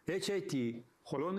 HIT, חולון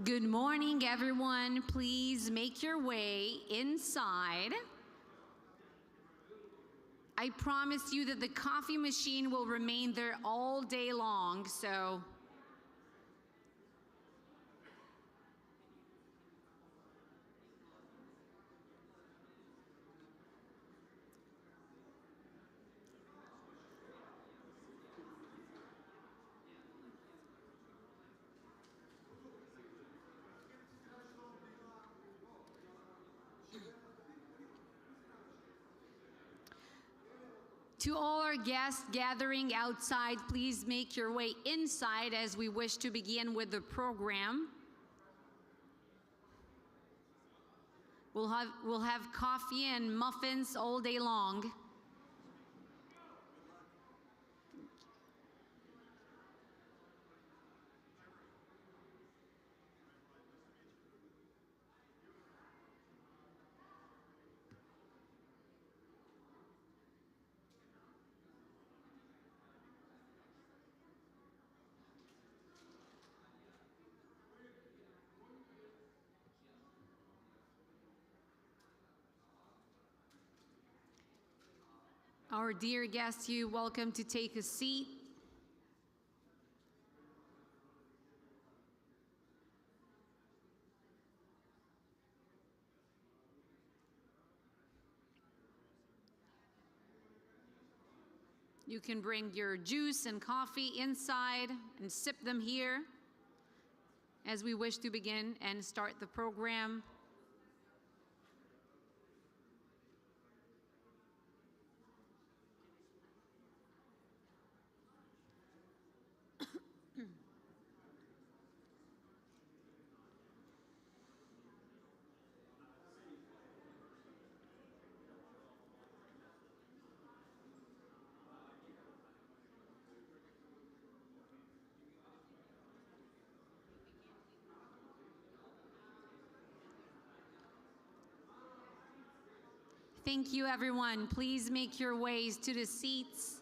Good morning, everyone. Please make your way inside. I promise you that the coffee machine will remain there all day long, so to all our guests gathering outside, please make your way inside as we wish to begin with the program. We'll have coffee and muffins all day long. Our dear guests, you're welcome to take a seat. You can bring your juice and coffee inside and sip them here as we wish to begin and start the program. Thank you, everyone. Please make your ways to the seats.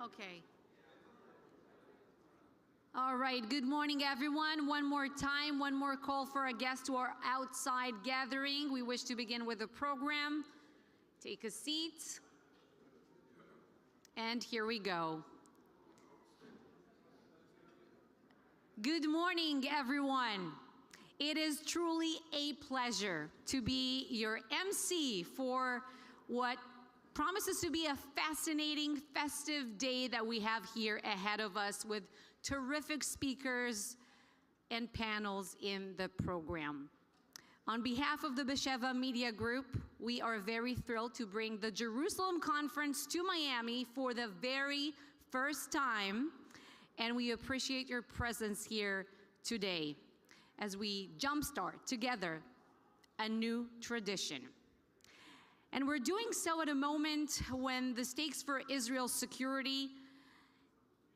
Okay. All right, good morning, everyone. One more time, one more call for our guests who are outside gathering. We wish to begin with the program. Take a seat. And here we go. Good morning, everyone. It is truly a pleasure to be your MC for what promises to be a fascinating, festive day that we have here ahead of us with terrific speakers and panels in the program. On behalf of the Besheva Media Group, we are very thrilled to bring the Jerusalem Conference to Miami for the very first time, and we appreciate your presence here today as we jumpstart together a new tradition. And we're doing so at a moment when the stakes for Israel's security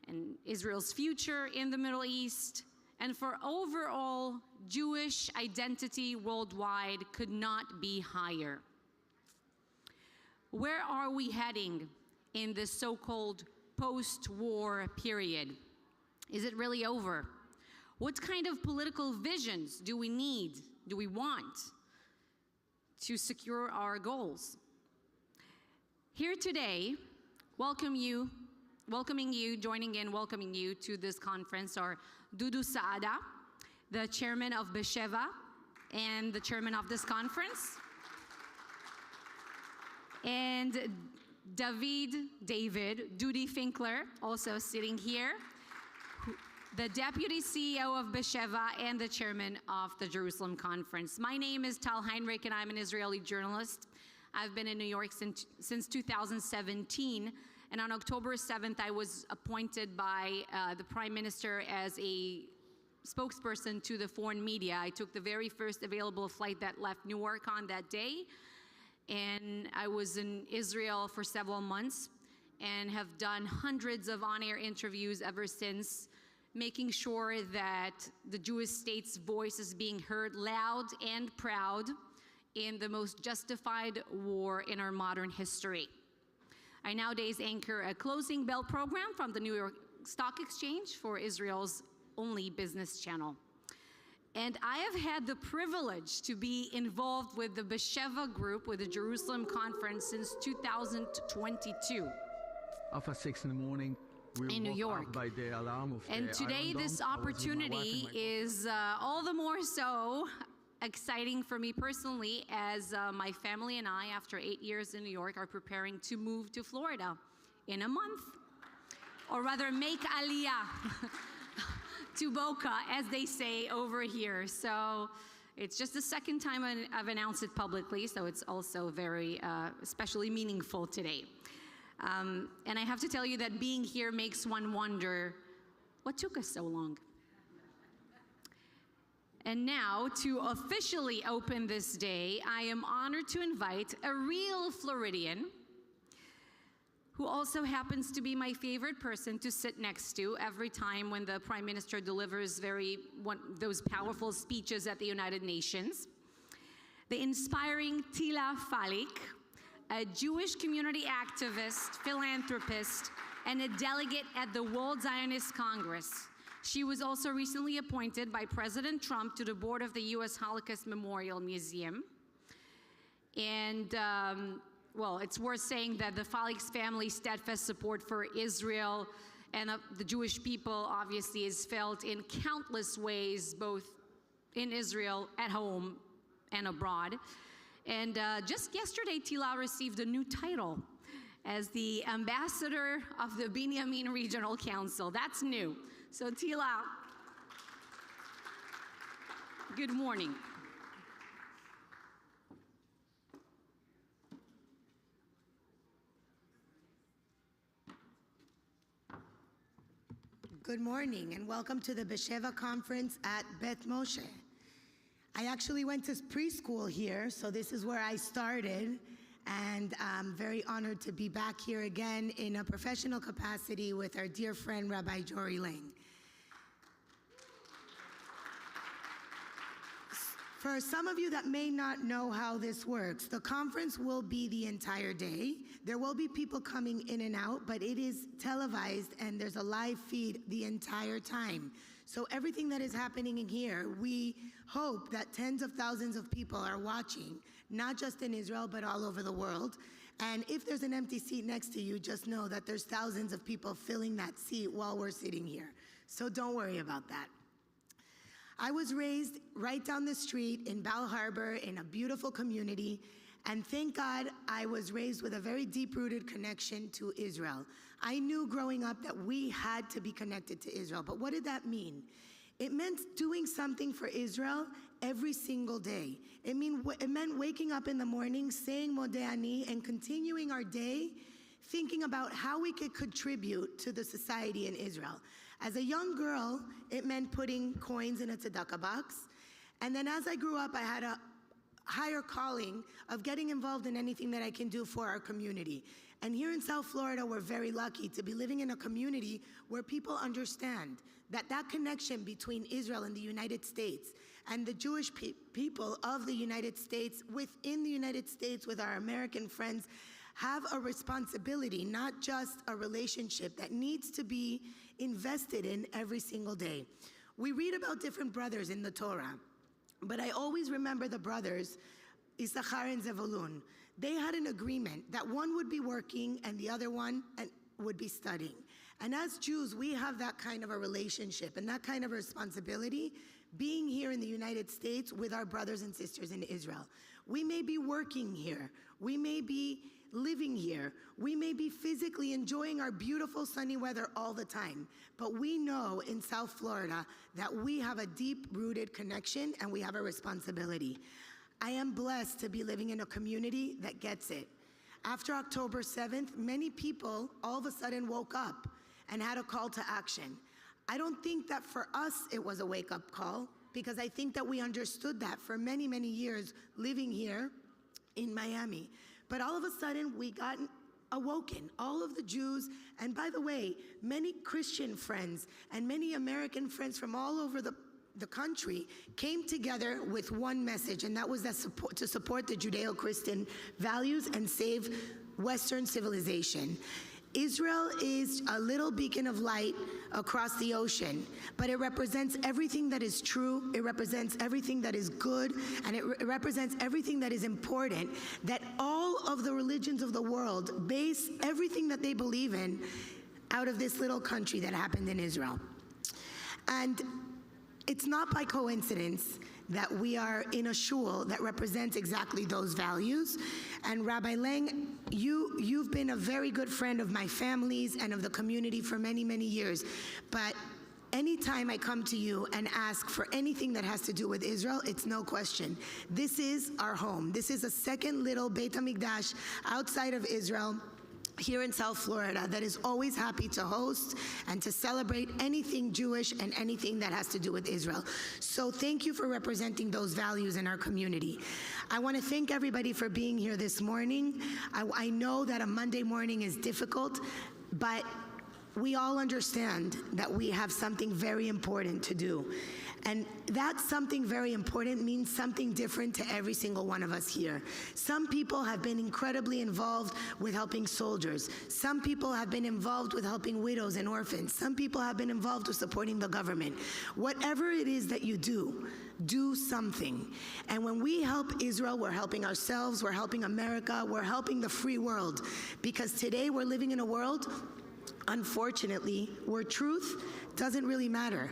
and Israel's future in the Middle East and for overall Jewish identity worldwide could not be higher. Where are we heading in this so-called post-war period? Is it really over? What kind of political visions do we need, do we want to secure our goals? Here today, welcoming you, joining in, welcoming you to this conference are Dudu Saada, the chairman of Besheva and the chairman of this conference, and David Dudi Finkler, also sitting here, the Deputy CEO of Besheva and the Chairman of the Jerusalem Conference. My name is Tal Heinrich and I'm an Israeli journalist. I've been in New York since 2017, and on October 7th I was appointed by the Prime Minister as a spokesperson to the foreign media. I took the very first available flight that left Newark on that day, and I was in Israel for several months and have done hundreds of on-air interviews ever since, making sure that the Jewish state's voice is being heard loud and proud in the most justified war in our modern history. I nowadays anchor a closing bell program from the New York Stock Exchange for Israel's only business channel. And I have had the privilege to be involved with the Besheva group with the Jerusalem Conference since 2022. After 6 in the morning, we in New York. Up by the alarm of and the today this opportunity is all the more so exciting for me personally as my family and I, after 8 years in New York, are preparing to move to Florida in a month. Or rather, make aliyah to Boca, as they say over here. So it's just the second time I've announced it publicly, so it's also very especially meaningful today. And I have to tell you that being here makes one wonder, what took us so long? And now, to officially open this day, I am honored to invite a real Floridian who also happens to be my favorite person to sit next to every time when the Prime Minister delivers those powerful speeches at the United Nations. The inspiring Tila Falik, a Jewish community activist, philanthropist, and a delegate at the World Zionist Congress. She was also recently appointed by President Trump to the board of the U.S. Holocaust Memorial Museum. And well, it's worth saying that the Falik's family's steadfast support for Israel and the Jewish people obviously is felt in countless ways, both in Israel, at home, and abroad. And just yesterday, Tila received a new title as the ambassador of the Miami Regional Council. That's new. So Tila, good morning. Good morning and welcome to the Besheva Conference at Beth Moshe. I actually went to preschool here, so this is where I started, and I'm very honored to be back here again in a professional capacity with our dear friend Rabbi Jory Lang. For some of you that may not know how this works, the conference will be the entire day. There will be people coming in and out, but it is televised and there's a live feed the entire time. So everything that is happening in here, we hope that tens of thousands of people are watching, not just in Israel, but all over the world. And if there's an empty seat next to you, just know that there's thousands of people filling that seat while we're sitting here. So don't worry about that. I was raised right down the street in Bal Harbor in a beautiful community, and thank God I was raised with a very deep-rooted connection to Israel. I knew growing up that we had to be connected to Israel, but what did that mean? It meant doing something for Israel every single day. It meant waking up in the morning, saying Modeh Ani, and continuing our day thinking about how we could contribute to the society in Israel. As a young girl, it meant putting coins in a tzedakah box. And then as I grew up, I had a higher calling of getting involved in anything that I can do for our community. And here in South Florida, we're very lucky to be living in a community where people understand that that connection between Israel and the United States and the Jewish people of the United States, within the United States with our American friends, have a responsibility, not just a relationship that needs to be invested in every single day. We read about different brothers in the Torah, but I always remember the brothers, Issachar and Zevulun. They had an agreement that one would be working and the other one would be studying. And as Jews, we have that kind of a relationship and that kind of a responsibility being here in the United States with our brothers and sisters in Israel. We may be working here. We may be living here. We may be physically enjoying our beautiful sunny weather all the time, but we know in South Florida that we have a deep-rooted connection and we have a responsibility. I am blessed to be living in a community that gets it. After October 7th, many people all of a sudden woke up and had a call to action. I don't think that for us it was a wake-up call, because I think that we understood that for many, many years living here in Miami. But all of a sudden, we got awoken, all of the Jews, and by the way, many Christian friends and many American friends from all over the country came together with one message, and that was that to support the Judeo-Christian values and save Western civilization. Israel is a little beacon of light across the ocean, but it represents everything that is true, it represents everything that is good, and it represents everything that is important, that all of the religions of the world base everything that they believe in out of this little country that happened in Israel. And it's not by coincidence that we are in a shul that represents exactly those values. And Rabbi Lang, you've been a very good friend of my family's and of the community for many, many years. But anytime I come to you and ask for anything that has to do with Israel, it's no question. This is our home. This is a second little Beit HaMikdash outside of Israel, here in South Florida, that is always happy to host and to celebrate anything Jewish and anything that has to do with Israel. So thank you for representing those values in our community. I want to thank everybody for being here this morning. I know that a Monday morning is difficult, but we all understand that we have something very important to do. And that something very important means something different to every single one of us here. Some people have been incredibly involved with helping soldiers. Some people have been involved with helping widows and orphans. Some people have been involved with supporting the government. Whatever it is that you do something. And when we help Israel, we're helping ourselves, we're helping America, we're helping the free world. Because today we're living in a world, unfortunately, where truth doesn't really matter.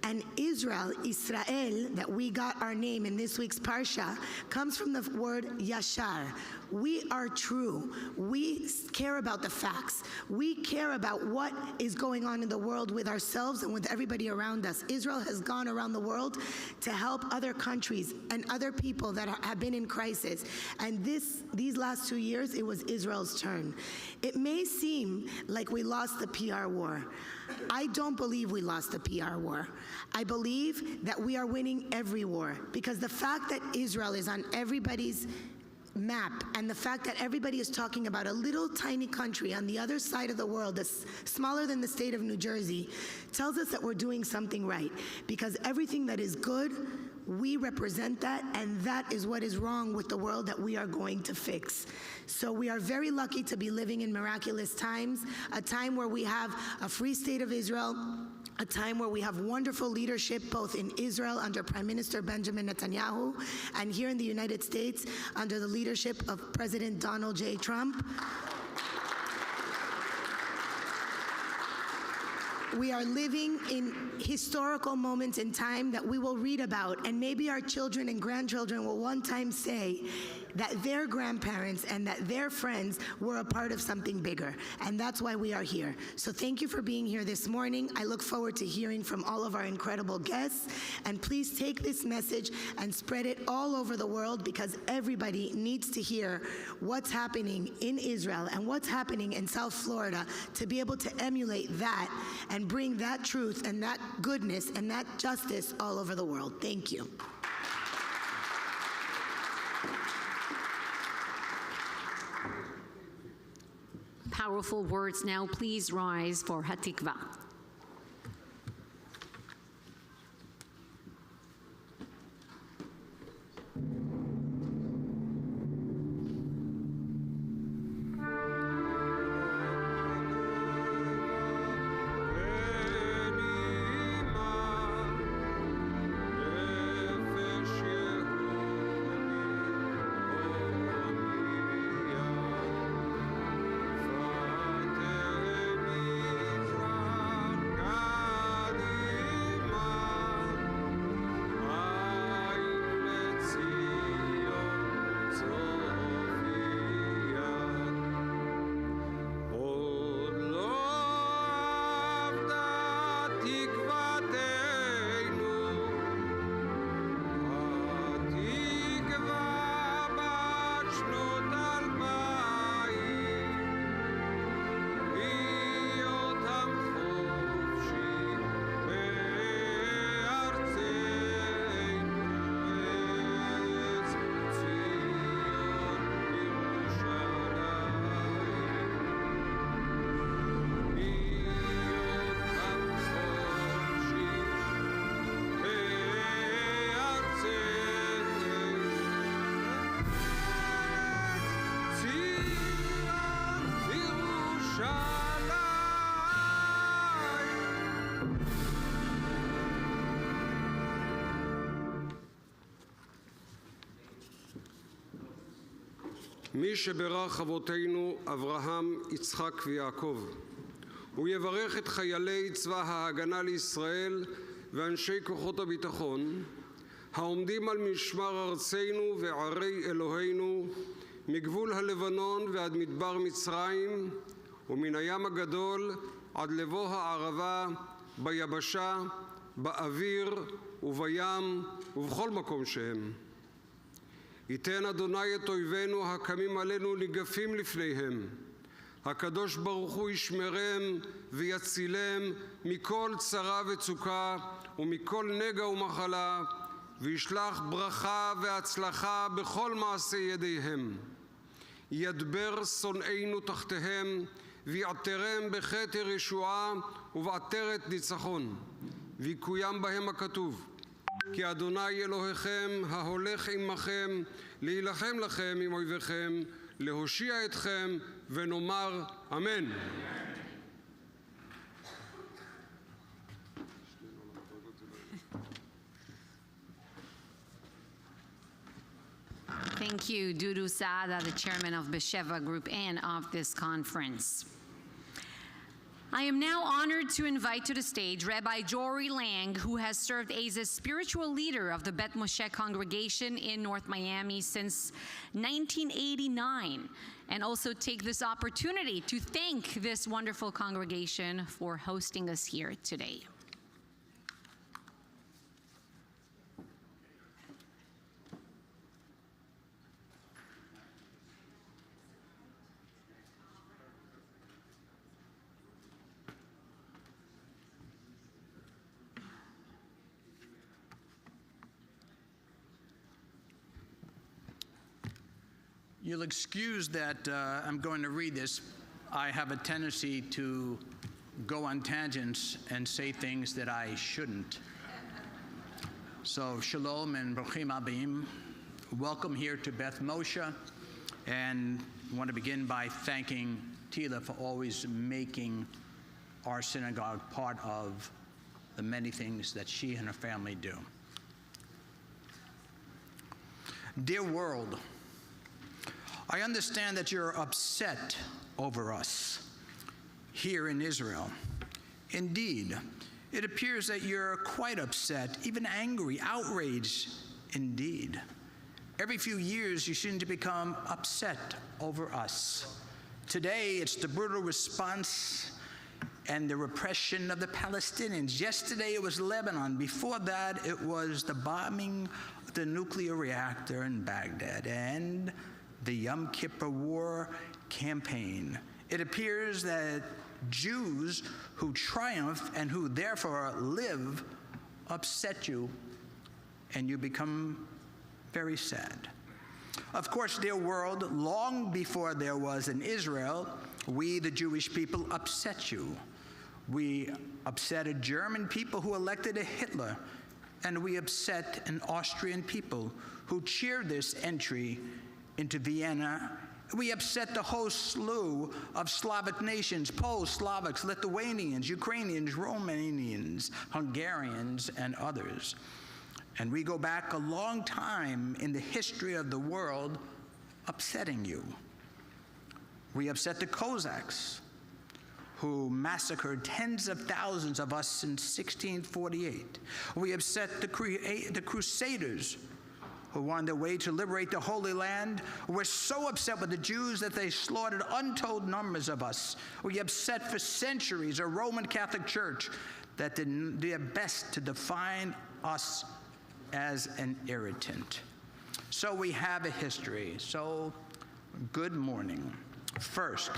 And Israel, that we got our name in this week's Parsha, comes from the word yashar. We are true. We care about the facts. We care about what is going on in the world with ourselves and with everybody around us. Israel has gone around the world to help other countries and other people that have been in crisis. And these last 2 years, it was Israel's turn. It may seem like we lost the PR war. I don't believe we lost the PR war. I believe that we are winning every war, because the fact that Israel is on everybody's map and the fact that everybody is talking about a little tiny country on the other side of the world that's smaller than the state of New Jersey tells us that we're doing something right, because everything that is good, we represent that, and that is what is wrong with the world that we are going to fix. So we are very lucky to be living in miraculous times, a time where we have a free state of Israel, a time where we have wonderful leadership both in Israel under Prime Minister Benjamin Netanyahu and here in the United States under the leadership of President Donald J. Trump. We are living in historical moments in time that we will read about, and maybe our children and grandchildren will one time say that their grandparents and that their friends were a part of something bigger. And that's why we are here. So thank you for being here this morning. I look forward to hearing from all of our incredible guests. And please take this message and spread it all over the world, because everybody needs to hear what's happening in Israel and what's happening in South Florida to be able to emulate that and bring that truth and that goodness and that justice all over the world. Thank you. Powerful words. Now please rise for Hatikva. Israel. מי שברך אבותינו אברהם, יצחק ויעקב. הוא יברך את חיילי צבא ההגנה לישראל ואנשי כוחות הביטחון, העומדים על משמר ארצנו וערי אלוהינו, מגבול הלבנון ועד מדבר מצרים, ומן הים הגדול עד לבוא הערבה, ביבשה, באוויר ובים ובכל מקום שהם. ייתן אדוני את אויבינו הקמים עלינו ניגפים לפניהם. הקדוש ברוך הוא ישמרם ויצילם מכל צרה וצוקה ומכל נגע ומחלה, וישלח ברכה והצלחה בכל מעשה ידיהם. ידבר שונאינו תחתיהם, ויעטרם בכתר ישועה ובעטרת ניצחון, ויקוים בהם הכתוב: כי אדוני אלוהיכם ההולך עמכם, להילחם לכם עם אויביכם, להושיע אתכם, ונאמר אמן. Thank you, Dudu Saada, the chairman of Besheva Group and of this conference. I am now honored to invite to the stage Rabbi Jory Lang, who has served as a spiritual leader of the Bet Moshe congregation in North Miami since 1989, and also take this opportunity to thank this wonderful congregation for hosting us here today. You'll excuse that I'm going to read this. I have a tendency to go on tangents and say things that I shouldn't. So shalom and brochim abim. Welcome here to Beth Moshe. And I want to begin by thanking Tila for always making our synagogue part of the many things that she and her family do. Dear world, I understand that you're upset over us here in Israel. Indeed, it appears that you're quite upset, even angry, outraged indeed. Every few years you seem to become upset over us. Today it's the brutal response and the repression of the Palestinians. Yesterday it was Lebanon. Before that it was the bombing of the nuclear reactor in Baghdad and the Yom Kippur War campaign. It appears that Jews who triumph and who therefore live upset you, and you become very sad. Of course, dear world, long before there was an Israel, we, the Jewish people, upset you. We upset a German people who elected a Hitler, and we upset an Austrian people who cheered this entry into Vienna. We upset the whole slew of Slavic nations: Poles, Slovaks, Lithuanians, Ukrainians, Romanians, Hungarians, and others. And we go back a long time in the history of the world upsetting you. We upset the Cossacks, who massacred tens of thousands of us in 1648. We upset the Crusaders, who on their way to liberate the Holy Land were so upset with the Jews that they slaughtered untold numbers of us. We upset for centuries a Roman Catholic Church that did their best to define us as an irritant. So we have a history. So good morning. First,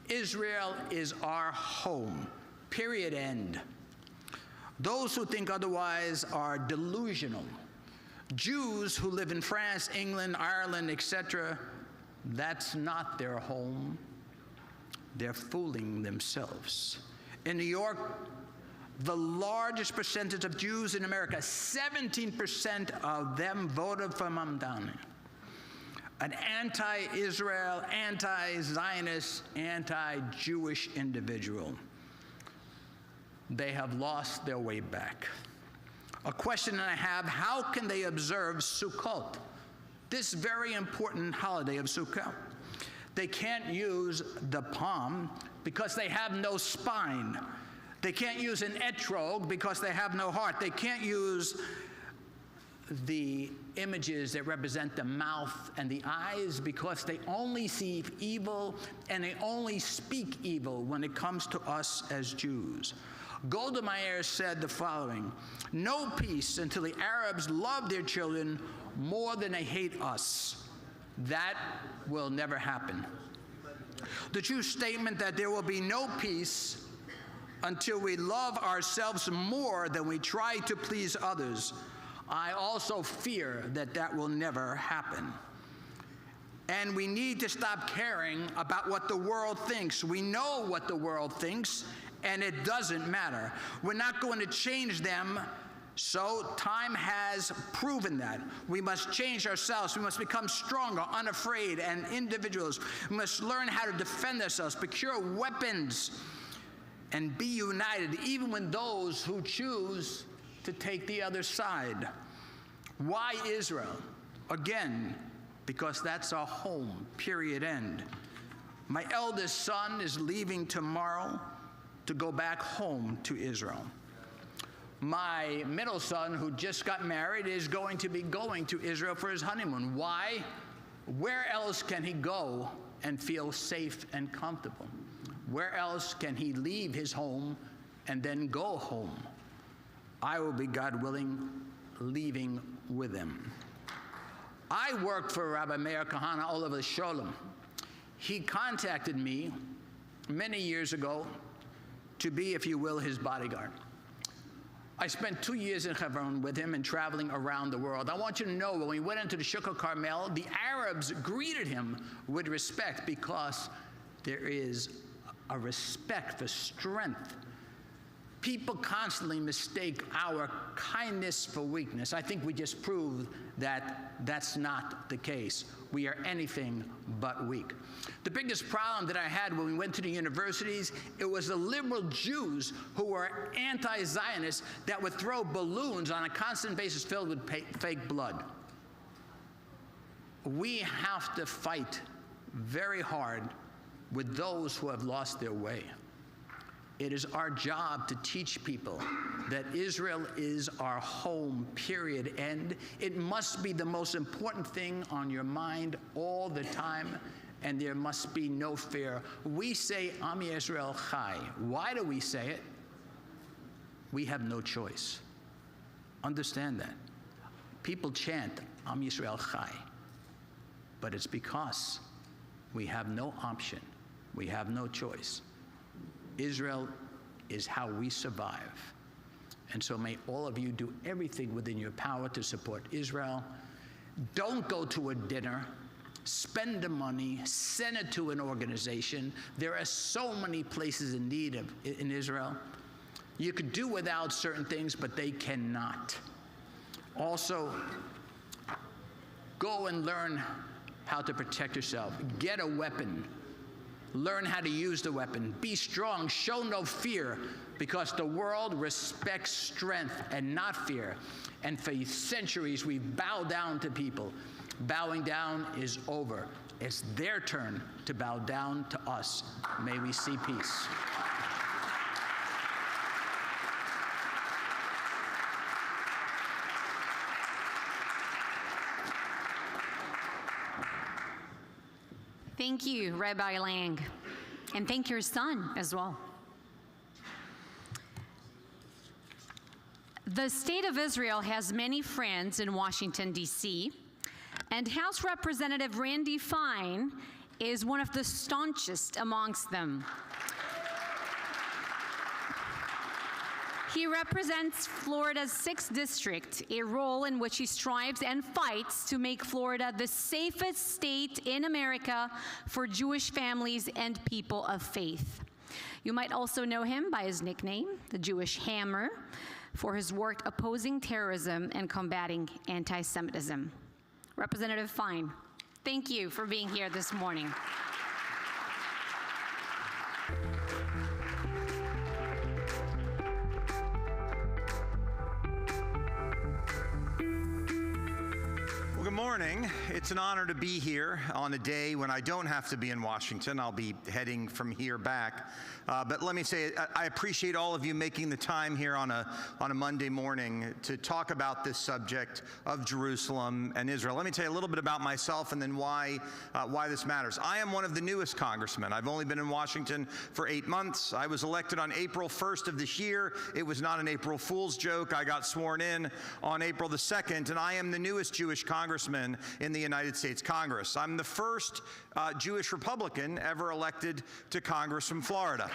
Israel is our home, period, end. Those who think otherwise are delusional. Jews who live in France, England, Ireland, etc., that's not their home. They're fooling themselves. In New York, the largest percentage of Jews in America, 17% of them voted for Mamdani, an anti-Israel, anti-Zionist, anti-Jewish individual. They have lost their way back. A question that I have: how can they observe Sukkot? this very important holiday of Sukkot. They can't use the palm because they have no spine. They can't use an etrog because they have no heart. They can't use the images that represent the mouth and the eyes because they only see evil and they only speak evil when it comes to us as Jews. Golda Meir said the following: no peace until the Arabs love their children more than they hate us. That will never happen. The true statement that there will be no peace until we love ourselves more than we try to please others. I also fear that that will never happen. And we need to stop caring about what the world thinks. We know what the world thinks, and it doesn't matter. We're not going to change them, so time has proven that. We must change ourselves. We must become stronger, unafraid, and individuals. We must learn how to defend ourselves, procure weapons, and be united, even when those who choose to take the other side. Why Israel? Again, because that's our home, period, end. My eldest son is leaving tomorrow to go back home to Israel. My middle son, who just got married, is going to be going to Israel for his honeymoon. Why? Where else can he go and feel safe and comfortable? Where else can he leave his home and then go home? I will be, God willing, leaving with him. I worked for Rabbi Meir Kahana Oliver Sholem. He contacted me many years ago to be, if you will, his bodyguard. I spent 2 years in Hebron with him and traveling around the world. I want you to know, when we went into the Shuk Carmel, the Arabs greeted him with respect because there is a respect for strength. People constantly mistake our kindness for weakness. I think we just proved that that's not the case. We are anything but weak. The biggest problem that I had when we went to the universities, it was the liberal Jews who were anti-Zionists that would throw balloons on a constant basis filled with fake blood. We have to fight very hard with those who have lost their way. It is our job to teach people that Israel is our home, period, end. It must be the most important thing on your mind all the time, and there must be no fear. We say, Am Yisrael Chai. Why do we say it? We have no choice. Understand that. People chant, Am Yisrael Chai. But it's because we have no option. We have no choice. Israel is how we survive. And so may all of you do everything within your power to support Israel. Don't go to a dinner. Spend the money. Send it to an organization. There are so many places in need in Israel. You could do without certain things, but they cannot. Also, go and learn how to protect yourself. Get a weapon. Learn how to use the weapon. Be strong. Show no fear, because the world respects strength and not fear. And for centuries, we bow down to people. Bowing down is over. It's their turn to bow down to us. May we see peace. Thank you, Rabbi Lang, and thank your son as well. The state of Israel has many friends in Washington, D.C., and House Representative Randy Fine is one of the staunchest amongst them. He represents Florida's 6th district, a role in which he strives and fights to make Florida the safest state in America for Jewish families and people of faith. You might also know him by his nickname, the Jewish Hammer, for his work opposing terrorism and combating anti-Semitism. Representative Fine, thank you for being here this morning. Good morning. It's an honor to be here on a day when I don't have to be in Washington. I'll be heading from here back. But let me say, I appreciate all of you making the time here on a Monday morning to talk about this subject of Jerusalem and Israel. Let me tell you a little bit about myself and then why this matters. I am one of the newest congressmen. I've only been in Washington for 8 months. I was elected on April 1st of this year. It was not an April Fool's joke. I got sworn in on April the 2nd, and I am the newest Jewish congressman in the United States Congress. I'm the first Jewish Republican ever elected to Congress from Florida.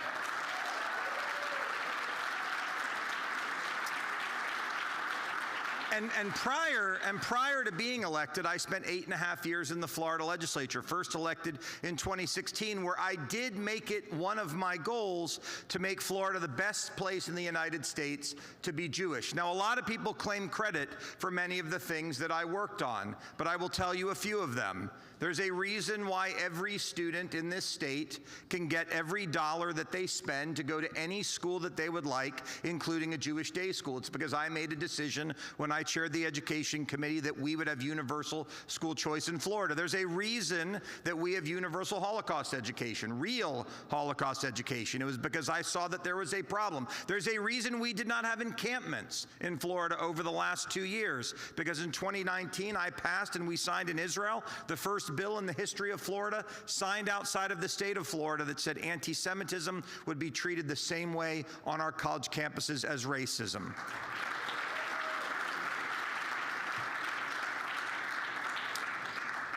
And prior to being elected, I spent 8.5 years in the Florida legislature, first elected in 2016, where I did make it one of my goals to make Florida the best place in the United States to be Jewish. Now, a lot of people claim credit for many of the things that I worked on, but I will tell you a few of them. There's a reason why every student in this state can get every dollar that they spend to go to any school that they would like, including a Jewish day school. It's because I made a decision when I chaired the education committee that we would have universal school choice in Florida. There's a reason that we have universal Holocaust education, real Holocaust education. It was because I saw that there was a problem. There's a reason we did not have encampments in Florida over the last 2 years, because in 2019 I passed and we signed in Israel the first bill in the history of Florida, signed outside of the state of Florida, that said anti-Semitism would be treated the same way on our college campuses as racism.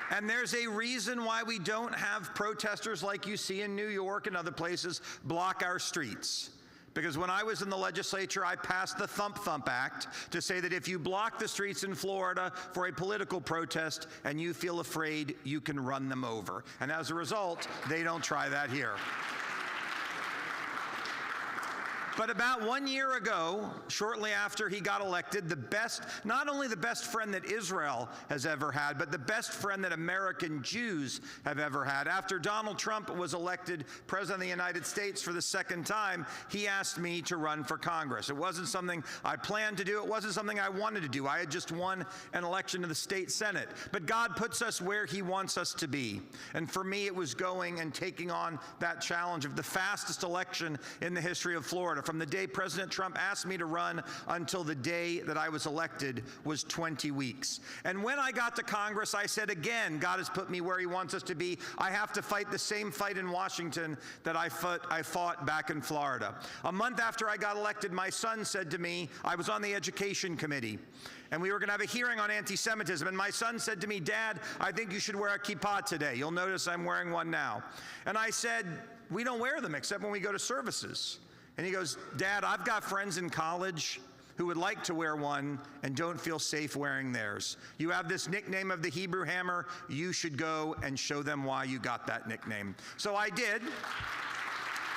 And there's a reason why we don't have protesters like you see in New York and other places block our streets. Because when I was in the legislature, I passed the Thump Thump Act to say that if you block the streets in Florida for a political protest and you feel afraid, you can run them over. And as a result, they don't try that here. But about 1 year ago, shortly after he got elected, not only the best friend that Israel has ever had, but the best friend that American Jews have ever had. After Donald Trump was elected President of the United States for the second time, he asked me to run for Congress. It wasn't something I planned to do. It wasn't something I wanted to do. I had just won an election to the state Senate. But God puts us where he wants us to be. And for me, it was going and taking on that challenge of the fastest election in the history of Florida. From the day President Trump asked me to run until the day that I was elected was 20 weeks. And when I got to Congress, I said again, God has put me where he wants us to be. I have to fight the same fight in Washington that I fought back in Florida. A month after I got elected, my son said to me, I was on the education committee, and we were going to have a hearing on anti-Semitism, and my son said to me, Dad, I think you should wear a kippah today. You'll notice I'm wearing one now. And I said, we don't wear them except when we go to services. And he goes, Dad, I've got friends in college who would like to wear one and don't feel safe wearing theirs. You have this nickname of the Hebrew Hammer. You should go and show them why you got that nickname. So I did.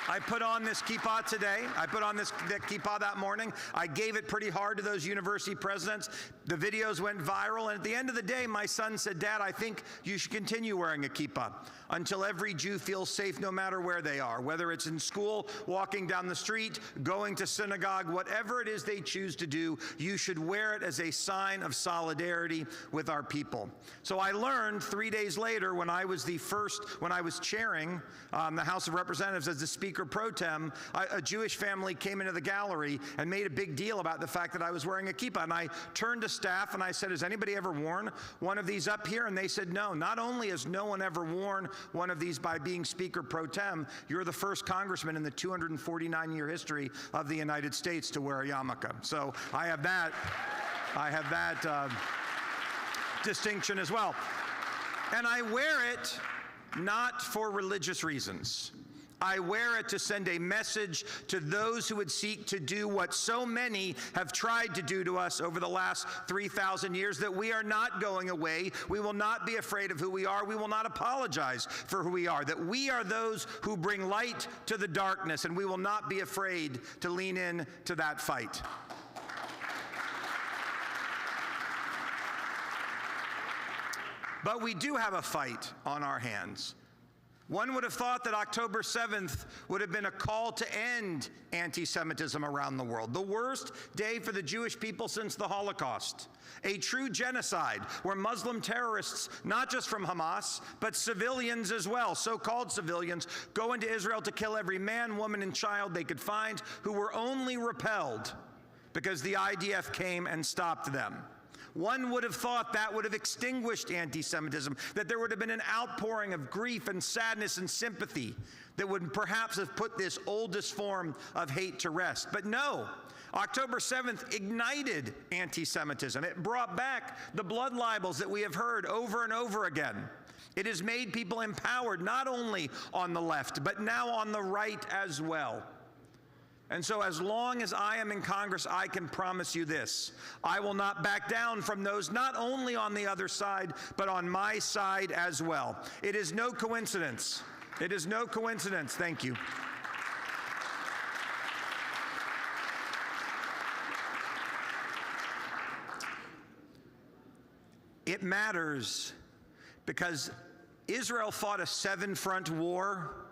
I put on this kippah today. I put on that kippah that morning. I gave it pretty hard to those university presidents. The videos went viral, and at the end of the day, my son said, Dad, I think you should continue wearing a kippah until every Jew feels safe no matter where they are, whether it's in school, walking down the street, going to synagogue, whatever it is they choose to do, you should wear it as a sign of solidarity with our people. So I learned 3 days later when I was chairing the House of Representatives as the Speaker Pro Tem, a Jewish family came into the gallery and made a big deal about the fact that I was wearing a kippah. And I turned to staff and I said, has anybody ever worn one of these up here? And they said, no. Not only has no one ever worn one of these by being Speaker Pro Tem, you're the first congressman in the 249-year history of the United States to wear a yarmulke. So I have that distinction as well. And I wear it not for religious reasons. I wear it to send a message to those who would seek to do what so many have tried to do to us over the last 3,000 years, that we are not going away. We will not be afraid of who we are. We will not apologize for who we are, that we are those who bring light to the darkness, and we will not be afraid to lean in to that fight. But we do have a fight on our hands. One would have thought that October 7th would have been a call to end anti-Semitism around the world. The worst day for the Jewish people since the Holocaust. A true genocide where Muslim terrorists, not just from Hamas, but civilians as well, so-called civilians, go into Israel to kill every man, woman, and child they could find, who were only repelled because the IDF came and stopped them. One would have thought that would have extinguished anti-Semitism, that there would have been an outpouring of grief and sadness and sympathy that would perhaps have put this oldest form of hate to rest. But no, October 7th ignited anti-Semitism. It brought back the blood libels that we have heard over and over again. It has made people empowered, not only on the left, but now on the right as well. And so as long as I am in Congress, I can promise you this: I will not back down from those not only on the other side, but on my side as well. It is no coincidence. It is no coincidence. Thank you. It matters because Israel fought a seven-front war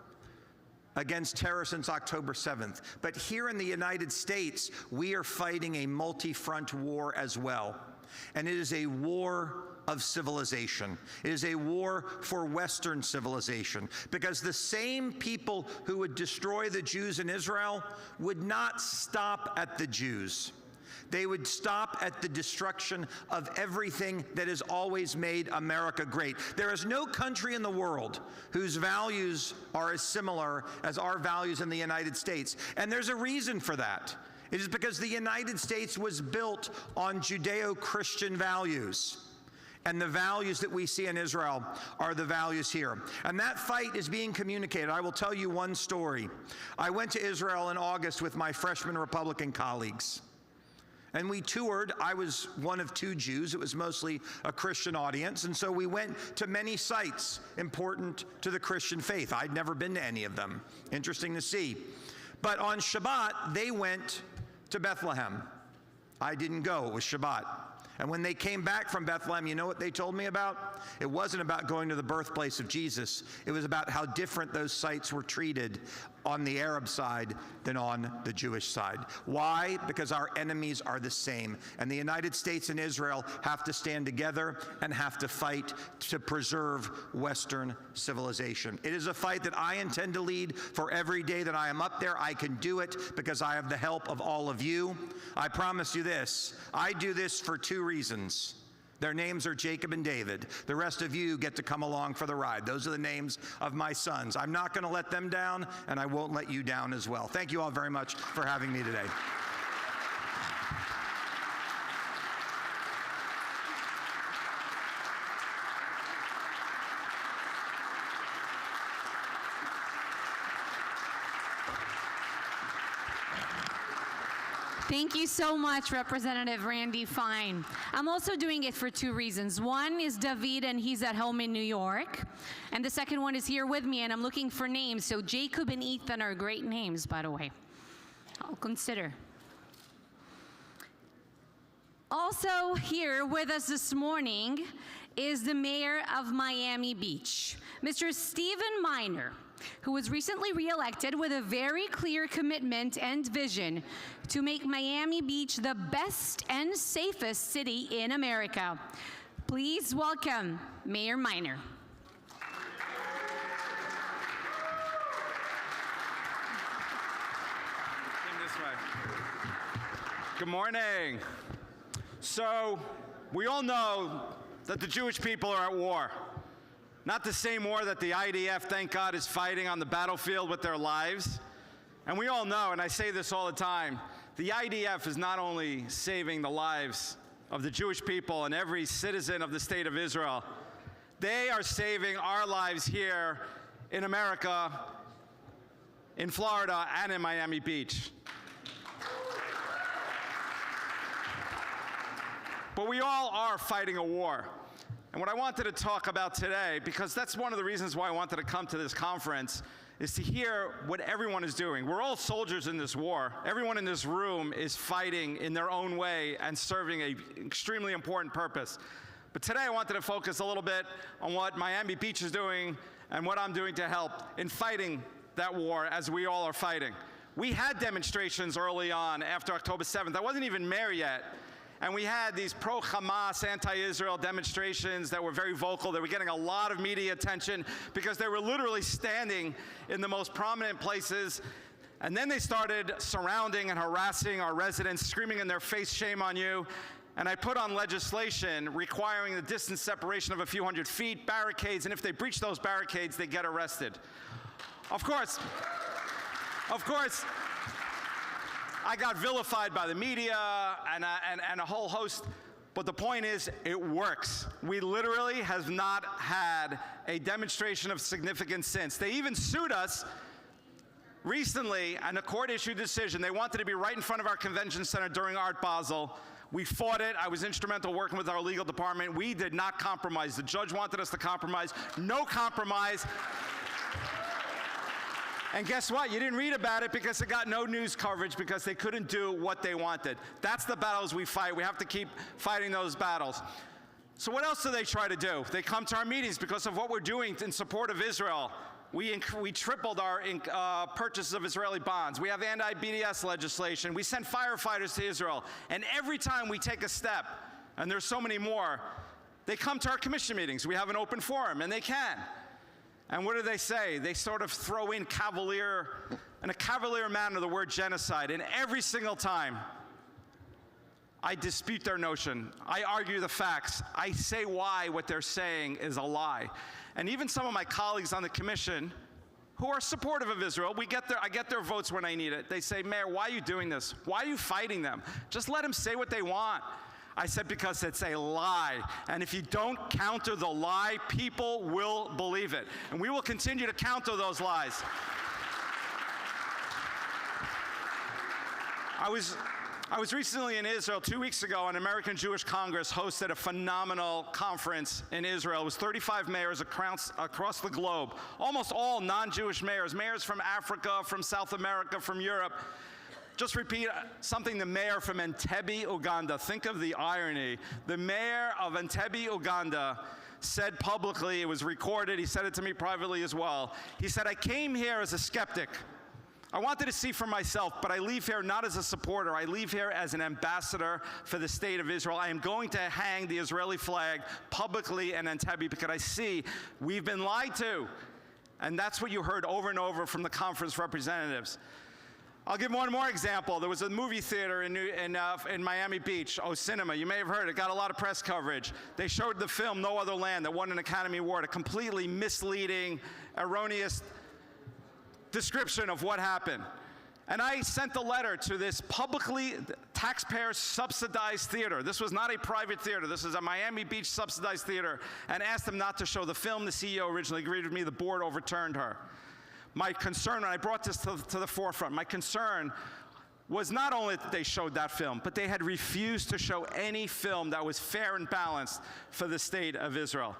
against terror since October 7th. But here in the United States, we are fighting a multi-front war as well. And it is a war of civilization. It is a war for Western civilization, because the same people who would destroy the Jews in Israel would not stop at the Jews. They would stop at the destruction of everything that has always made America great. There is no country in the world whose values are as similar as our values in the United States. And there's a reason for that. It is because the United States was built on Judeo-Christian values. And the values that we see in Israel are the values here. And that fight is being communicated. I will tell you one story. I went to Israel in August with my freshman Republican colleagues. And we toured. I was one of two Jews. It was mostly a Christian audience. And so we went to many sites important to the Christian faith. I'd never been to any of them. Interesting to see. But on Shabbat, they went to Bethlehem. I didn't go. It was Shabbat. And when they came back from Bethlehem, you know what they told me about? It wasn't about going to the birthplace of Jesus. It was about how different those sites were treated on the Arab side than on the Jewish side. Why? Because our enemies are the same. And the United States and Israel have to stand together and have to fight to preserve Western civilization. It is a fight that I intend to lead for every day that I am up there. I can do it because I have the help of all of you. I promise you this: I do this for two reasons. Their names are Jacob and David. The rest of you get to come along for the ride. Those are the names of my sons. I'm not going to let them down, and I won't let you down as well. Thank you all very much for having me today. Thank you so much, Representative Randy Fine. I'm also doing it for two reasons. One is David, and he's at home in New York. And the second one is here with me, and I'm looking for names. So Jacob and Ethan are great names, by the way. I'll consider. Also here with us this morning is the mayor of Miami Beach, Mr. Stephen Miner, who was recently reelected with a very clear commitment and vision to make Miami Beach the best and safest city in America. Please welcome Mayor Miner. Good morning. So, we all know that the Jewish people are at war. Not the same war that the IDF, thank God, is fighting on the battlefield with their lives. And we all know, and I say this all the time, the IDF is not only saving the lives of the Jewish people and every citizen of the state of Israel, they are saving our lives here in America, in Florida, and in Miami Beach. But we all are fighting a war. And what I wanted to talk about today, because that's one of the reasons why I wanted to come to this conference, is to hear what everyone is doing. We're all soldiers in this war. Everyone in this room is fighting in their own way and serving an extremely important purpose. But today I wanted to focus a little bit on what Miami Beach is doing and what I'm doing to help in fighting that war as we all are fighting. We had demonstrations early on after October 7th. I wasn't even mayor yet. And we had these pro-Hamas, anti-Israel demonstrations that were very vocal. They were getting a lot of media attention because they were literally standing in the most prominent places. And then they started surrounding and harassing our residents, screaming in their face, "Shame on you." And I put on legislation requiring the distance separation of a few hundred feet, barricades, and if they breach those barricades, they get arrested. Of course, I got vilified by the media and a whole host, but the point is, it works. We literally have not had a demonstration of significance since. They even sued us recently, and a court issued a decision. They wanted to be right in front of our convention center during Art Basel. We fought it. I was instrumental working with our legal department. We did not compromise. The judge wanted us to compromise. No compromise. And guess what? You didn't read about it because it got no news coverage because they couldn't do what they wanted. That's the battles we fight. We have to keep fighting those battles. So what else do they try to do? They come to our meetings because of what we're doing in support of Israel. We tripled our purchases of Israeli bonds. We have anti-BDS legislation. We send firefighters to Israel. And every time we take a step, and there's so many more, they come to our commission meetings. We have an open forum, and they can. And what do they say? They sort of throw in a cavalier manner, the word genocide. And every single time, I dispute their notion. I argue the facts. I say why what they're saying is a lie. And even some of my colleagues on the commission who are supportive of Israel, I get their votes when I need it. They say, "Mayor, why are you doing this? Why are you fighting them? Just let them say what they want." I said, because it's a lie. And if you don't counter the lie, people will believe it. And we will continue to counter those lies. I was recently in Israel 2 weeks ago, and American Jewish Congress hosted a phenomenal conference in Israel. It was 35 mayors across the globe, almost all non-Jewish mayors from Africa, from South America, from Europe. Just repeat something the mayor from Entebbe, Uganda. Think of the irony. The mayor of Entebbe, Uganda said publicly, it was recorded, he said it to me privately as well. He said, "I came here as a skeptic. I wanted to see for myself, but I leave here not as a supporter. I leave here as an ambassador for the state of Israel. I am going to hang the Israeli flag publicly in Entebbe because I see we've been lied to." And that's what you heard over and over from the conference representatives. I'll give one more example. There was a movie theater in Miami Beach, Cinema. You may have heard it, got a lot of press coverage. They showed the film No Other Land that won an Academy Award, a completely misleading, erroneous description of what happened. And I sent a letter to this publicly taxpayer-subsidized theater. This was not a private theater. This is a Miami Beach subsidized theater, and asked them not to show the film. The CEO originally agreed with me. The board overturned her. My concern, and I brought this to the forefront, my concern was not only that they showed that film, but they had refused to show any film that was fair and balanced for the state of Israel.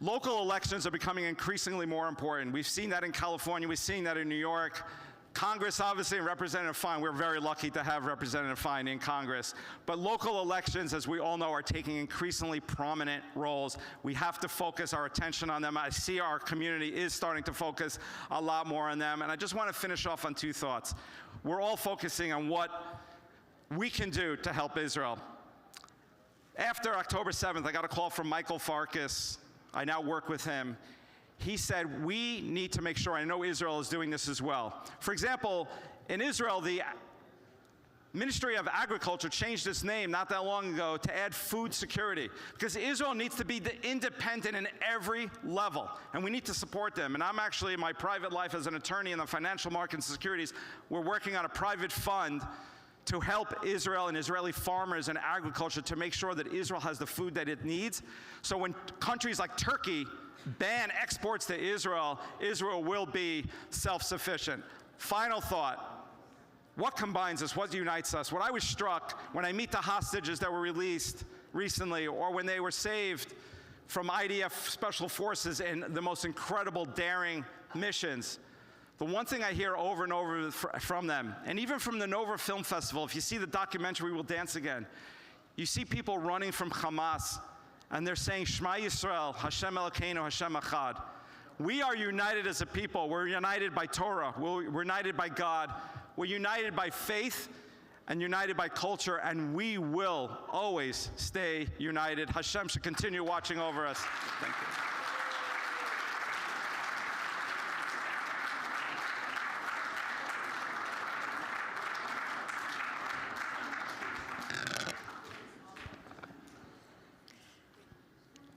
Local elections are becoming increasingly more important. We've seen that in California, we've seen that in New York. Congress, obviously, and Representative Fine, we're very lucky to have Representative Fine in Congress. But local elections, as we all know, are taking increasingly prominent roles. We have to focus our attention on them. I see our community is starting to focus a lot more on them. And I just want to finish off on two thoughts. We're all focusing on what we can do to help Israel. After October 7th, I got a call from Michael Farkas. I now work with him. He said, we need to make sure, I know Israel is doing this as well. For example, in Israel, the Ministry of Agriculture changed its name not that long ago to add food security, because Israel needs to be independent in every level, and we need to support them. And I'm actually, in my private life as an attorney in the financial markets and securities, we're working on a private fund to help Israel and Israeli farmers and agriculture to make sure that Israel has the food that it needs. So when countries like Turkey ban exports to Israel, Israel will be self-sufficient. Final thought, what combines us, what unites us? What I was struck when I meet the hostages that were released recently, or when they were saved from IDF special forces in the most incredible, daring missions, the one thing I hear over and over from them, and even from the Nova Film Festival, if you see the documentary, We'll Dance Again, you see people running from Hamas, and they're saying, Shema Yisrael, Hashem Elokeinu, Hashem Echad. We are united as a people. We're united by Torah. We're united by God. We're united by faith and united by culture, and we will always stay united. Hashem should continue watching over us. Thank you.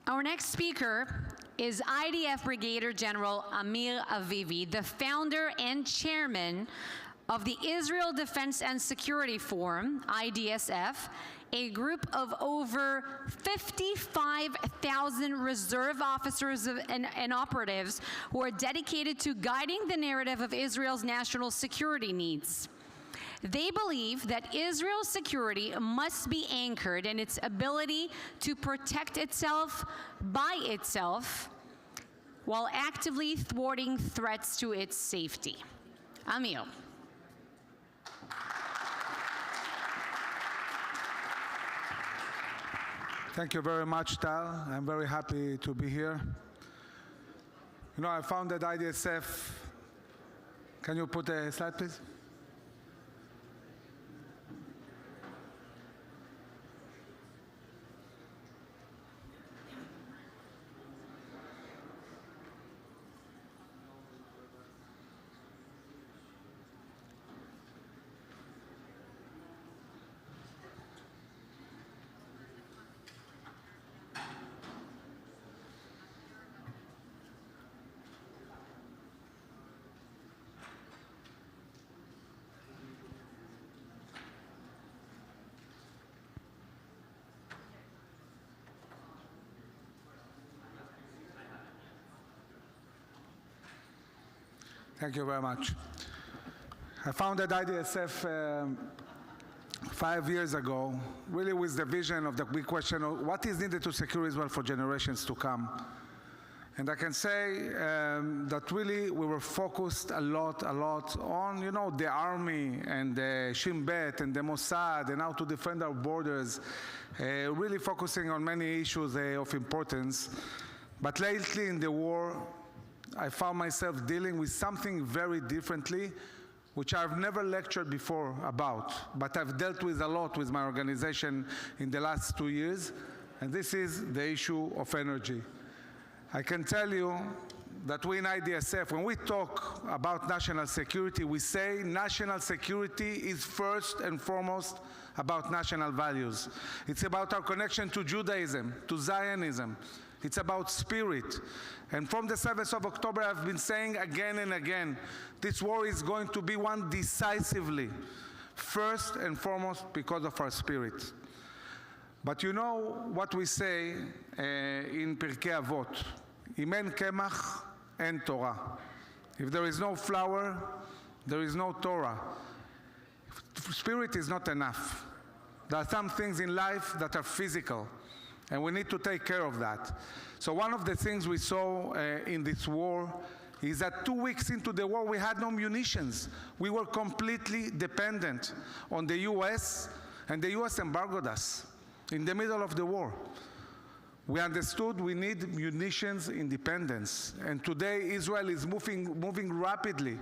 Our next speaker is IDF Brigadier General Amir Avivi, the founder and chairman of the Israel Defense and Security Forum, IDSF, a group of over 55,000 reserve officers and operatives who are dedicated to guiding the narrative of Israel's national security needs. They believe that Israel's security must be anchored in its ability to protect itself by itself while actively thwarting threats to its safety. Amir. Thank you very much, Tal. I'm very happy to be here. You know, I founded IDSF. Can you put a slide, please? Thank you very much. I founded IDSF 5 years ago, really with the vision of the big question of what is needed to secure Israel for generations to come. And I can say that really we were focused a lot on, you know, the army and the Shin Bet and the Mossad and how to defend our borders, really focusing on many issues of importance. But lately in the war, I found myself dealing with something very differently, which I've never lectured before about, but I've dealt with a lot with my organization in the last 2 years, and this is the issue of energy. I can tell you that we in IDSF, when we talk about national security, we say national security is first and foremost about national values. It's about our connection to Judaism, to Zionism. It's about spirit. And from the 7th of October, I've been saying again and again, this war is going to be won decisively, first and foremost because of our spirit. But you know what we say in Pirkei Avot, Im en kemach, en Torah. If there is no flour, there is no Torah. Spirit is not enough. There are some things in life that are physical, and we need to take care of that. So one of the things we saw in this war is that 2 weeks into the war, we had no munitions. We were completely dependent on the US, and the US embargoed us in the middle of the war. We understood we need munitions independence. And today, Israel is moving rapidly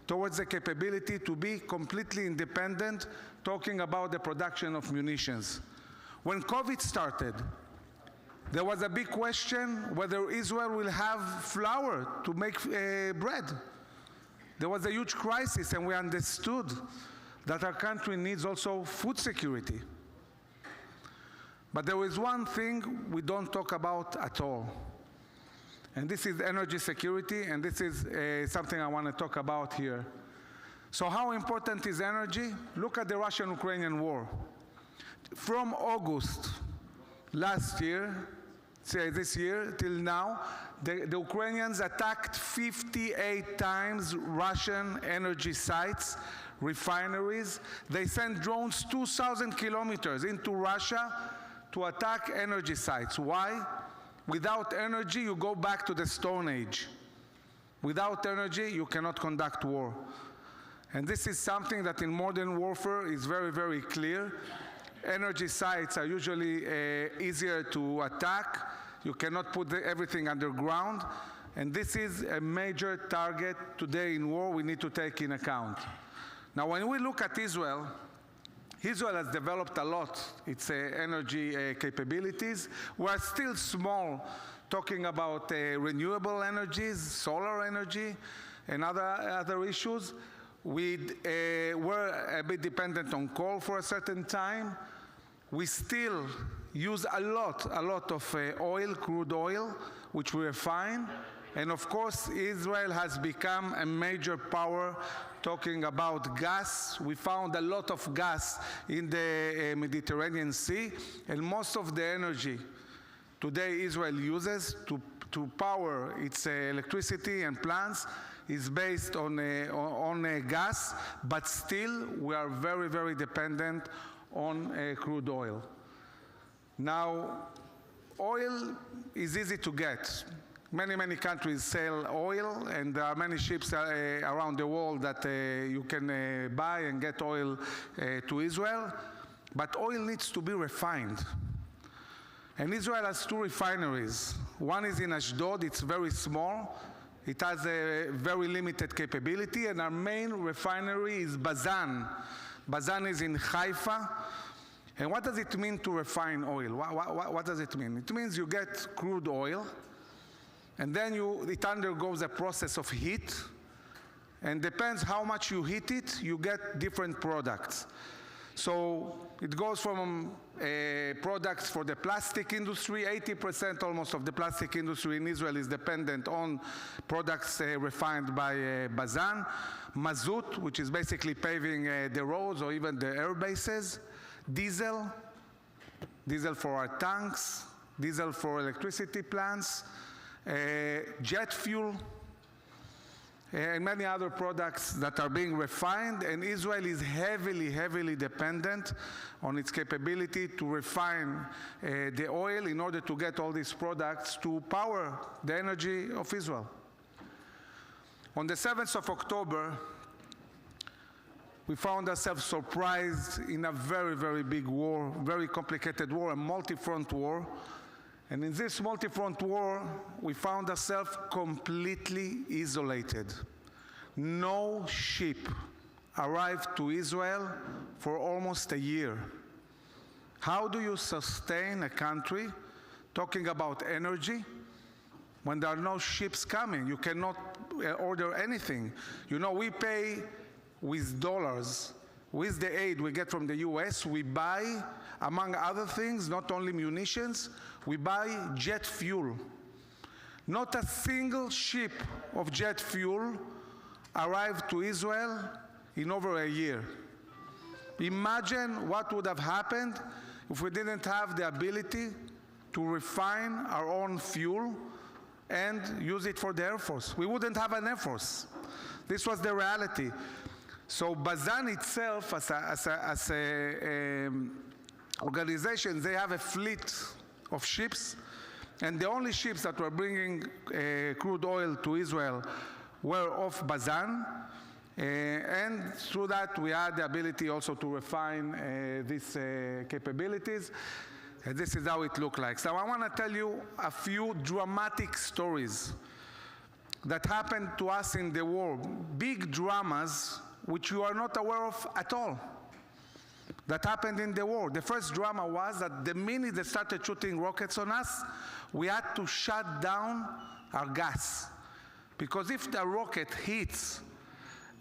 towards the capability to be completely independent, talking about the production of munitions. When COVID started, there was a big question whether Israel will have flour to make bread. There was a huge crisis, and we understood that our country needs also food security. But there is one thing we don't talk about at all, and this is energy security, and this is something I want to talk about here. So how important is energy? Look at the Russian-Ukrainian war. From August last year, this year till now, the Ukrainians attacked 58 times Russian energy sites, refineries. They sent drones 2,000 kilometers into Russia to attack energy sites. Why? Without energy, you go back to the Stone Age. Without energy, you cannot conduct war. And this is something that in modern warfare is very, very clear. Energy sites are usually easier to attack. You cannot put everything underground. And this is a major target today in war we need to take in account. Now, when we look at Israel, Israel has developed a lot its energy capabilities. We are still small, talking about renewable energies, solar energy, and other issues. We were a bit dependent on coal for a certain time. We still use a lot of oil, crude oil, which we refine. And of course, Israel has become a major power. Talking about gas, we found a lot of gas in the Mediterranean Sea, and most of the energy today Israel uses to power its electricity and plants is based on gas, but still we are very, very dependent on crude oil. Now, oil is easy to get. Many countries sell oil, and there are many ships around the world that you can buy and get oil to Israel. But oil needs to be refined. And Israel has two refineries. One is in Ashdod, it's very small. It has a very limited capability, and our main refinery is Bazan. Bazan is in Haifa. And what does it mean to refine oil? What does it mean? It means you get crude oil, and then it undergoes a process of heat, and depends how much you heat it, you get different products. So it goes from products for the plastic industry. 80% almost of the plastic industry in Israel is dependent on products refined by Bazan. Mazout, which is basically paving the roads or even the air bases. Diesel for our tanks, diesel for electricity plants, jet fuel, and many other products that are being refined, and Israel is heavily dependent on its capability to refine the oil in order to get all these products to power the energy of Israel. On the 7th of October, we found ourselves surprised in a very big war, very complicated war, a multi-front war. And in this multi-front war, we found ourselves completely isolated. No ship arrived to Israel for almost a year. How do you sustain a country talking about energy when there are no ships coming? You cannot order anything. You know, we pay with dollars. With the aid we get from the US, we buy, among other things, not only munitions, we buy jet fuel. Not a single ship of jet fuel arrived to Israel in over a year. Imagine what would have happened if we didn't have the ability to refine our own fuel and use it for the Air Force. We wouldn't have an Air Force. This was the reality. So Bazan itself, as a organization, they have a fleet of ships, and the only ships that were bringing crude oil to Israel were off Bazan, and through that we had the ability also to refine these capabilities. And this is how it looked like. So I want to tell you a few dramatic stories that happened to us in the war, big dramas which you are not aware of at all, that happened in the war. The first drama was that the minute they started shooting rockets on us, we had to shut down our gas. Because if the rocket hits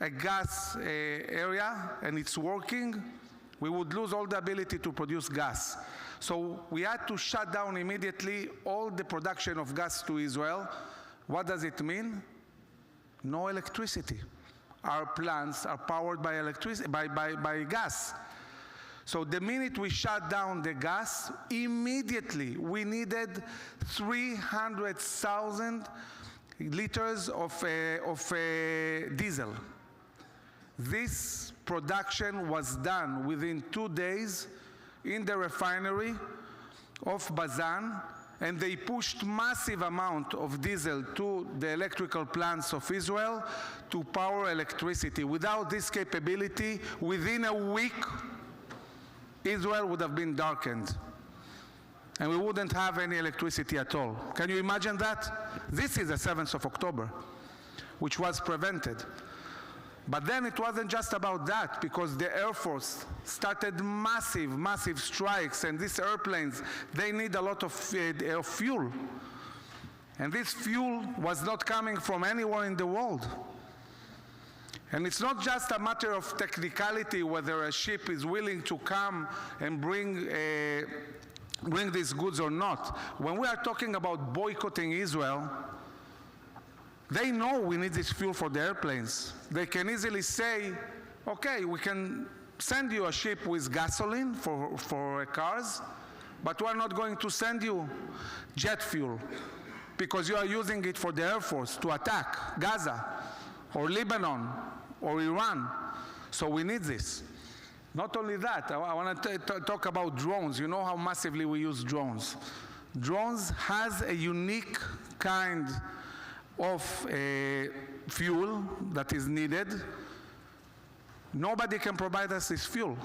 a gas area and it's working, we would lose all the ability to produce gas. So we had to shut down immediately all the production of gas to Israel. What does it mean? No electricity. Our plants are powered by electricity, by gas. So the minute we shut down the gas, immediately we needed 300,000 liters of diesel. This production was done within 2 days in the refinery of Bazan, and they pushed massive amount of diesel to the electrical plants of Israel to power electricity. Without this capability, within a week, Israel would have been darkened. and we wouldn't have any electricity at all. Can you imagine that? This is the 7th of October, which was prevented. But then it wasn't just about that, because the Air Force started massive strikes, and these airplanes, they need a lot of fuel. And this fuel was not coming from anywhere in the world. And it's not just a matter of technicality whether a ship is willing to come and bring these goods or not. When we are talking about boycotting Israel, they know we need this fuel for the airplanes. They can easily say, okay, we can send you a ship with gasoline for cars, but we're not going to send you jet fuel because you are using it for the Air Force to attack Gaza or Lebanon or Iran. So we need this. Not only that, I want to talk about drones. You know how massively we use drones. Drones has a unique kind of fuel that is needed. Nobody can provide us this fuel.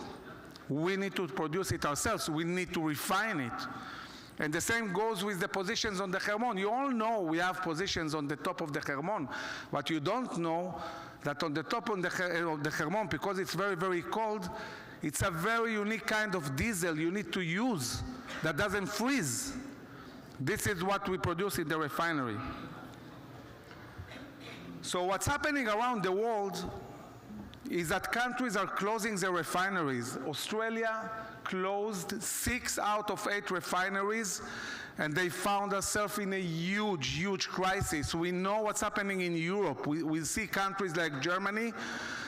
We need to produce it ourselves. We need to refine it. And the same goes with the positions on the Hermon. You all know we have positions on the top of the Hermon, but you don't know that on the top of the Hermon, because it's very cold, it's a very unique kind of diesel you need to use that doesn't freeze. This is what we produce in the refinery. So what's happening around the world is that countries are closing their refineries. Australia closed 6 out of 8 refineries, and they found themselves in a huge crisis. We know what's happening in Europe. We see countries like Germany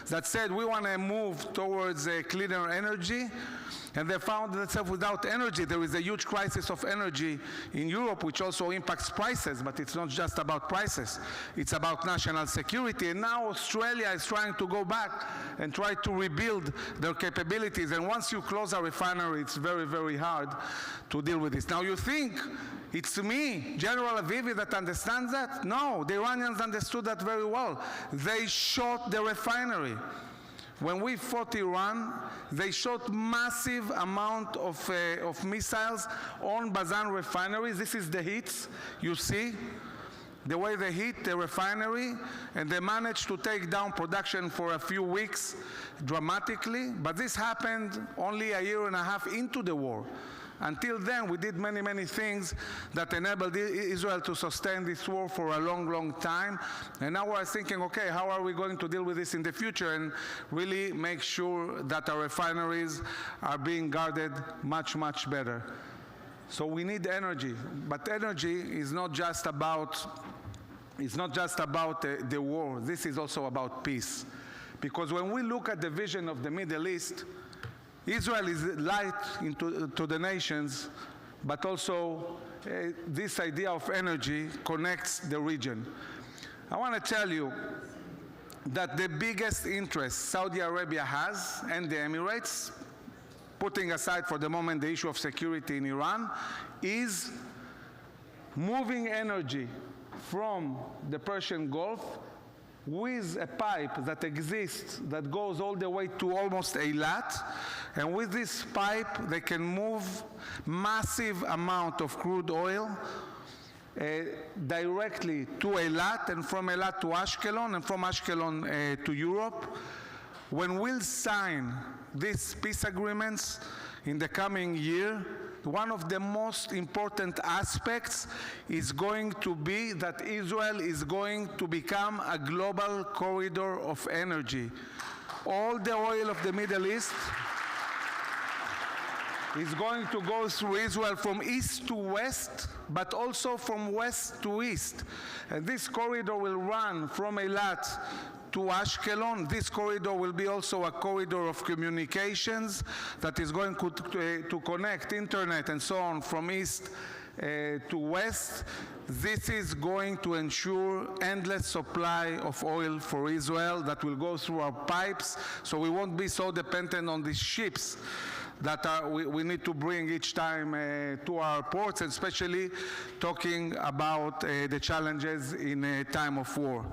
that said we want to move towards a cleaner energy, and they found themselves without energy. There is a huge crisis of energy in Europe, which also impacts prices, but it's not just about prices. It's about national security. And now Australia is trying to go back and try to rebuild their capabilities. And once you close a refinery, it's very hard to deal with this. Now you think it's me, General Avivi, that understands that? No, the Iranians understood that very well. They shot the refinery. When we fought Iran, they shot massive amount of missiles on Bazan refineries. This is the hits, you see, the way they hit the refinery, and they managed to take down production for a few weeks dramatically, but this happened only a year and a half into the war. Until then, we did many things that enabled Israel to sustain this war for a long time. And now we're thinking, okay, how are we going to deal with this in the future and really make sure that our refineries are being guarded much better. So we need energy, but energy is not just about the war. This is also about peace. Because when we look at the vision of the Middle East, Israel is light to the nations, but also this idea of energy connects the region. I want to tell you that the biggest interest Saudi Arabia has, and the Emirates, putting aside for the moment the issue of security in Iran, is moving energy from the Persian Gulf with a pipe that exists that goes all the way to almost Eilat, and with this pipe they can move massive amount of crude oil directly to Eilat, and from Eilat to Ashkelon, and from Ashkelon to Europe. When we'll sign these peace agreements in the coming year, one of the most important aspects is going to be that Israel is going to become a global corridor of energy. All the oil of the Middle East is going to go through Israel from east to west, but also from west to east. And this corridor will run from Eilat to Ashkelon. This corridor will be also a corridor of communications that is going to connect internet and so on from east to west. This is going to ensure endless supply of oil for Israel that will go through our pipes, so we won't be so dependent on these ships that we need to bring each time to our ports, and especially talking about the challenges in a time of war.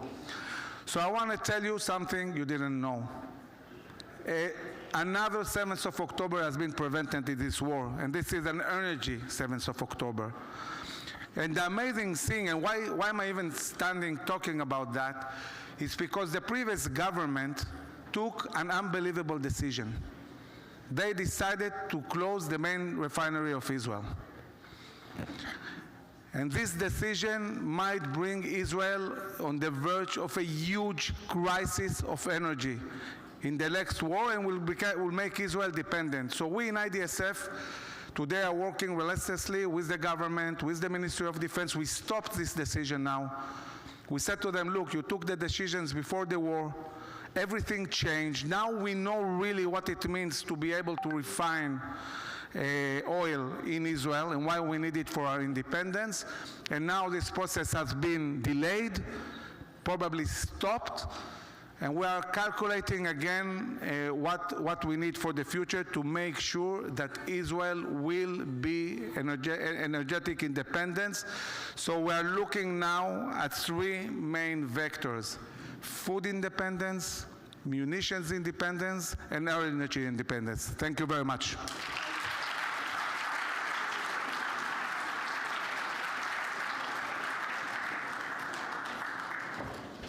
So I want to tell you something you didn't know. another 7th of October has been prevented in this war, and this is an energy 7th of October. And the amazing thing, and why am I even standing talking about that, is because the previous government took an unbelievable decision. They decided to close the main refinery of Israel. And this decision might bring Israel on the verge of a huge crisis of energy in the next war, and will make Israel dependent. So we in IDSF today are working relentlessly with the government, with the Ministry of Defense. We stopped this decision now. We said to them, look, you took the decisions before the war. Everything changed. Now we know really what it means to be able to refine oil in Israel and why we need it for our independence. And now this process has been delayed, probably stopped, and we are calculating again what we need for the future to make sure that Israel will be energetic independence. So we are looking now at three main vectors: food independence, munitions independence, and air energy independence. Thank you very much.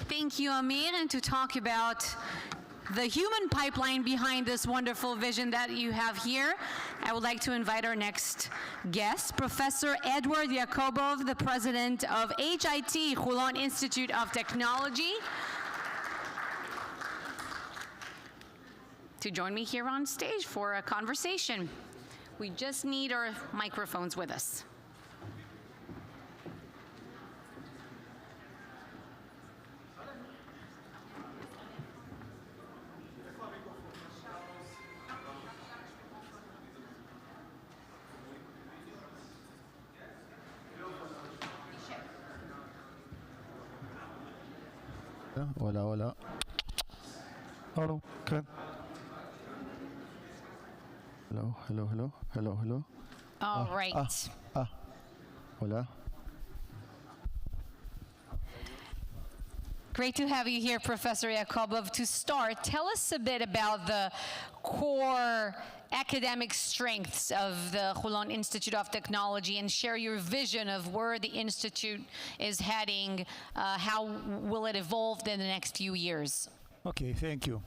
Thank you, Amir. And to talk about the human pipeline behind this wonderful vision that you have here, I would like to invite our next guest, Professor Edward Yakubov, the president of HIT, Holon Institute of Technology, to join me here on stage for a conversation. We just need our microphones with us. Hola, hola. Hello, okay. Hello. All right. Hola. Great to have you here, Professor Yakubov. To start, tell us a bit about the core academic strengths of the Holon Institute of Technology and share your vision of where the Institute is heading. How will it evolve in the next few years? Okay, thank you.